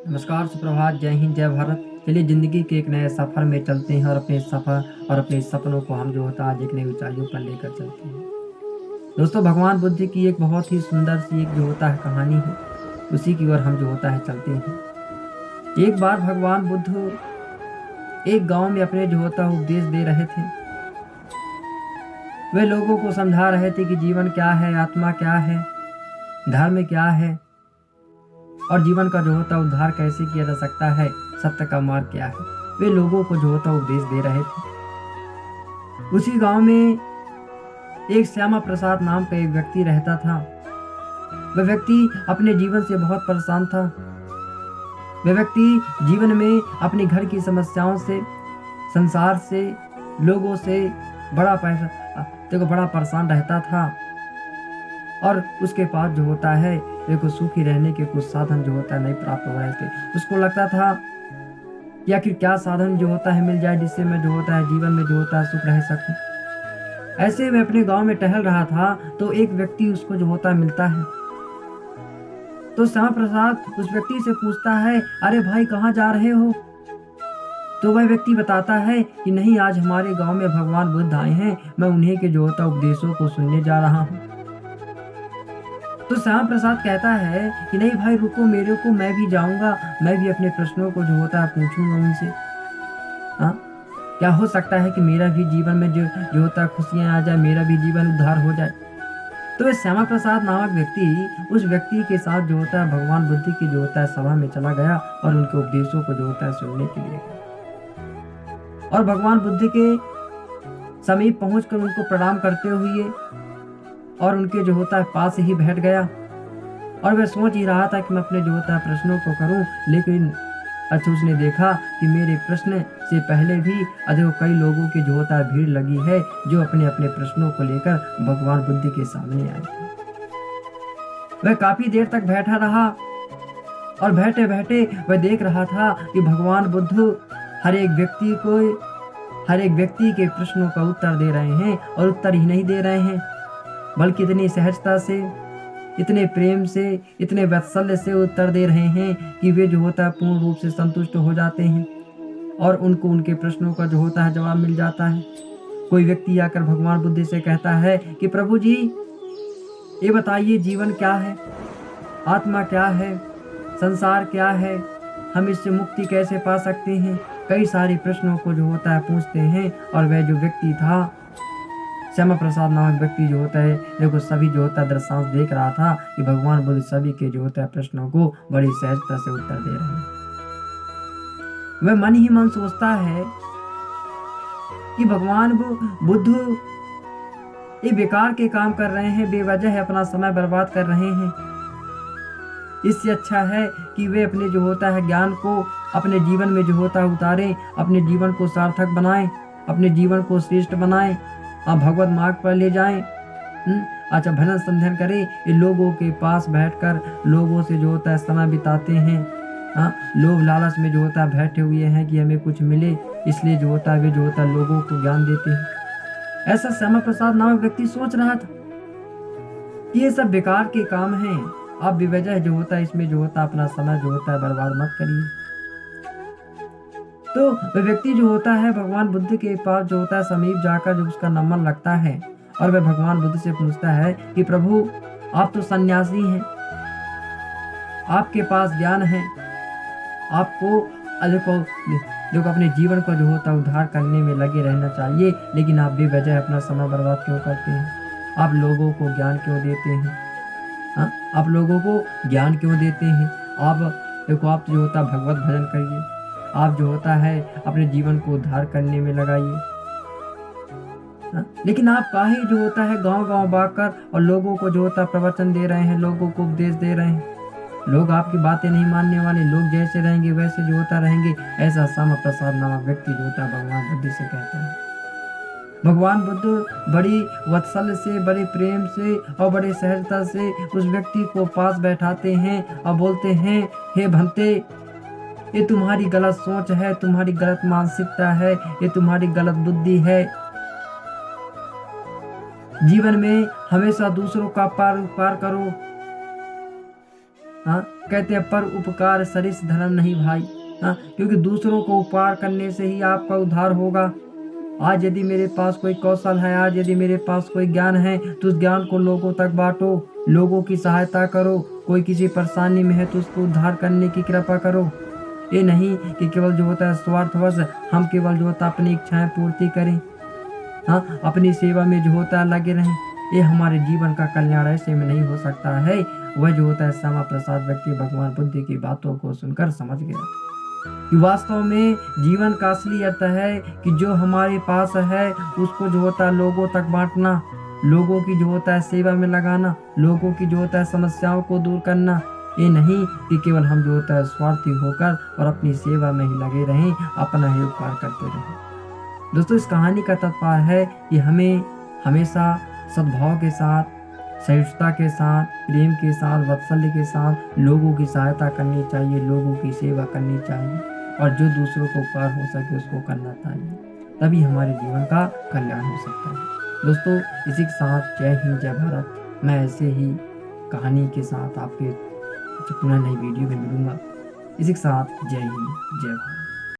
नमस्कार, सुप्रभात, जय हिंद, जय भारत। चलिए ज़िंदगी के एक नए सफ़र में चलते हैं और अपने सफ़र और अपने सपनों को हम आज एक नई ऊँचाइयों पर लेकर चलते हैं। दोस्तों, भगवान बुद्ध की एक बहुत ही सुंदर सी एक कहानी है, उसी की ओर हम चलते हैं। एक बार भगवान बुद्ध एक गाँव में अपने उपदेश दे रहे थे। वे लोगों को समझा रहे थे कि जीवन क्या है, आत्मा क्या है, धर्म क्या है और जीवन का उद्धार कैसे किया जा सकता है, सत्य का मार्ग क्या है। वे लोगों को उपदेश दे रहे थे। उसी गांव में एक श्यामा प्रसाद नाम का एक व्यक्ति रहता था। वह व्यक्ति अपने जीवन से बहुत परेशान था। वह व्यक्ति जीवन में अपने घर की समस्याओं से, संसार से, लोगों से बड़ा परेशान रहता था और उसके पास सुखी रहने के कुछ साधन नहीं प्राप्त हो रहे थे। उसको लगता था कि आखिर क्या साधन मिल जाए जिससे मैं जीवन में सुख रह सकूं। ऐसे में अपने गांव में टहल रहा था तो एक व्यक्ति उसको मिलता है। तो श्यामा प्रसाद उस व्यक्ति से पूछता है, अरे भाई, कहाँ जा रहे हो? तो वह व्यक्ति बताता है कि नहीं, आज हमारे गांव में भगवान बुद्ध आए हैं, मैं उन्हीं के उपदेशों को सुनने जा रहा हूँ। तो श्यामा प्रसाद कहता है कि नहीं भाई, रुको, मेरे को, मैं भी जाऊंगा, मैं भी अपने प्रश्नों को पूछूंगा उनसे। हाँ, क्या हो सकता है कि मेरा भी जीवन में खुशियां आ जाए, मेरा भी जीवन उद्धार हो जाए। तो वह श्यामा प्रसाद नामक व्यक्ति उस व्यक्ति के साथ भगवान बुद्ध की सभा में चला गया और उनके उपदेशों को सुनने के लिए गया। और भगवान बुद्ध के समीप पहुंचकर उनको प्रणाम करते हुए और उनके पास ही बैठ गया। और वह सोच ही रहा था कि मैं अपने प्रश्नों को करूं, लेकिन अच्छा उसने देखा कि मेरे प्रश्न से पहले भी कई लोगों की भीड़ लगी है जो अपने अपने प्रश्नों को लेकर भगवान बुद्ध के सामने आए थे। वह काफी देर तक बैठा रहा और बैठे बैठे वह देख रहा था कि भगवान बुद्ध हर एक व्यक्ति के प्रश्नों का उत्तर दे रहे हैं, और उत्तर ही नहीं दे रहे हैं बल्कि इतनी सहजता से, इतने प्रेम से, इतने वात्सल्य से उत्तर दे रहे हैं कि वे पूर्ण रूप से संतुष्ट हो जाते हैं और उनको उनके प्रश्नों का जवाब मिल जाता है। कोई व्यक्ति आकर भगवान बुद्ध से कहता है कि प्रभु जी, ये बताइए, जीवन क्या है, आत्मा क्या है, संसार क्या है, हम इससे मुक्ति कैसे पा सकते हैं। कई सारे प्रश्नों को पूछते हैं। और वह जो व्यक्ति था, श्यामा प्रसाद नामक व्यक्ति सभी दृष्टांत देख रहा था कि भगवान बुद्ध सभी के प्रश्नों को बड़ी सहजता से उत्तर दे रहे हैं। वह मन ही मन सोचता है कि भगवान बुद्ध ये बेकार के काम कर रहे हैं, बेवजह अपना समय बर्बाद कर रहे हैं। इससे अच्छा है कि वे अपने ज्ञान को अपने जीवन में उतारें, अपने जीवन को सार्थक बनाएं, अपने जीवन को श्रेष्ठ बनाएं, भगवत मार्ग पर ले जाएं। अच्छा, भजन संध्यान करें। ये लोगों के पास बैठकर लोगों से समय बिताते हैं। लोग लालच में बैठे हुए हैं कि हमें कुछ मिले, इसलिए वे लोगों को ज्ञान देते हैं। ऐसा श्यामा प्रसाद नामक व्यक्ति सोच रहा था कि ये सब बेकार के काम हैं। आप बेवजह इसमें अपना समय बर्बाद मत करिए। तो वह व्यक्ति भगवान बुद्ध के पास समीप जाकर जब उसका नमन लगता है और वह भगवान बुद्ध से पूछता है कि प्रभु, आप तो सन्यासी हैं, आपके पास ज्ञान है, आपको अपने जीवन को उद्धार करने में लगे रहना चाहिए, लेकिन आप बेवजह अपना समय बर्बाद क्यों करते हैं? आप लोगों को ज्ञान क्यों देते हैं? आप लोगों को ज्ञान क्यों देते हैं? आप भगवत भजन करिए, आप अपने जीवन को उद्धार करने में लगाइए। लेकिन आप काहे गांव-गांव भागकर और लोगों को प्रवचन दे रहे हैं, लोगों को उपदेश दे रहे हैं। लोग आपकी बातें नहीं मानने वाले, लोग जैसे रहेंगे वैसे रहेंगे। ऐसा श्यामा प्रसाद नामक व्यक्ति भगवान बुद्ध से कहता है। भगवान बुद्ध बड़ी वात्सल्य से, बड़े प्रेम से और बड़े सहजता से उस व्यक्ति को पास बैठाते हैं और बोलते हैं, हे भंते, ये तुम्हारी गलत सोच है, तुम्हारी गलत मानसिकता है, ये तुम्हारी गलत बुद्धि है। जीवन में हमेशा दूसरों का पार करो, हाँ, कहते हैं पर उपकार सरिस धर्म नहीं भाई। हाँ, क्योंकि दूसरों को उपकार करने से ही आपका उद्धार होगा। आज यदि मेरे पास कोई कौशल है, आज यदि मेरे पास कोई ज्ञान है, तो उस ज्ञान को लोगों तक बांटो, लोगों की सहायता करो। कोई किसी परेशानी में है तो उसको उद्धार करने की कृपा करो। ये नहीं कि केवल जो होता है स्वार्थवश हम केवल जो होता है अपनी इच्छाएं पूर्ति करें, हाँ, अपनी सेवा में जो होता है लगे रहें। ये हमारे जीवन का कल्याण ऐसे में नहीं हो सकता है। वह जो होता है श्यामा प्रसाद व्यक्ति भगवान बुद्ध की बातों को सुनकर समझ गया कि वास्तव में जीवन का असली अर्थ है कि जो हमारे पास है उसको जो होता है लोगों तक बांटना, लोगों की जो होता है सेवा में लगाना, लोगों की जो होता है समस्याओं को दूर करना। ये नहीं कि केवल हम जो होता है स्वार्थी होकर और अपनी सेवा में ही लगे रहें, अपना ही उपकार करते रहें। दोस्तों, इस कहानी का तात्पर्य है कि हमें हमेशा सद्भाव के साथ, सहिष्णुता के साथ, प्रेम के साथ, वात्सल्य के साथ लोगों की सहायता करनी चाहिए, लोगों की सेवा करनी चाहिए और जो दूसरों को उपकार हो सके उसको करना चाहिए। तभी हमारे जीवन का कल्याण हो सकता है। दोस्तों, इसी के साथ जय हिंद, जय भारत। मैं ऐसे ही कहानी के साथ आपके पुनः नई वीडियो में मिलूंगा। इसी के साथ जय हिंद, जय भारत।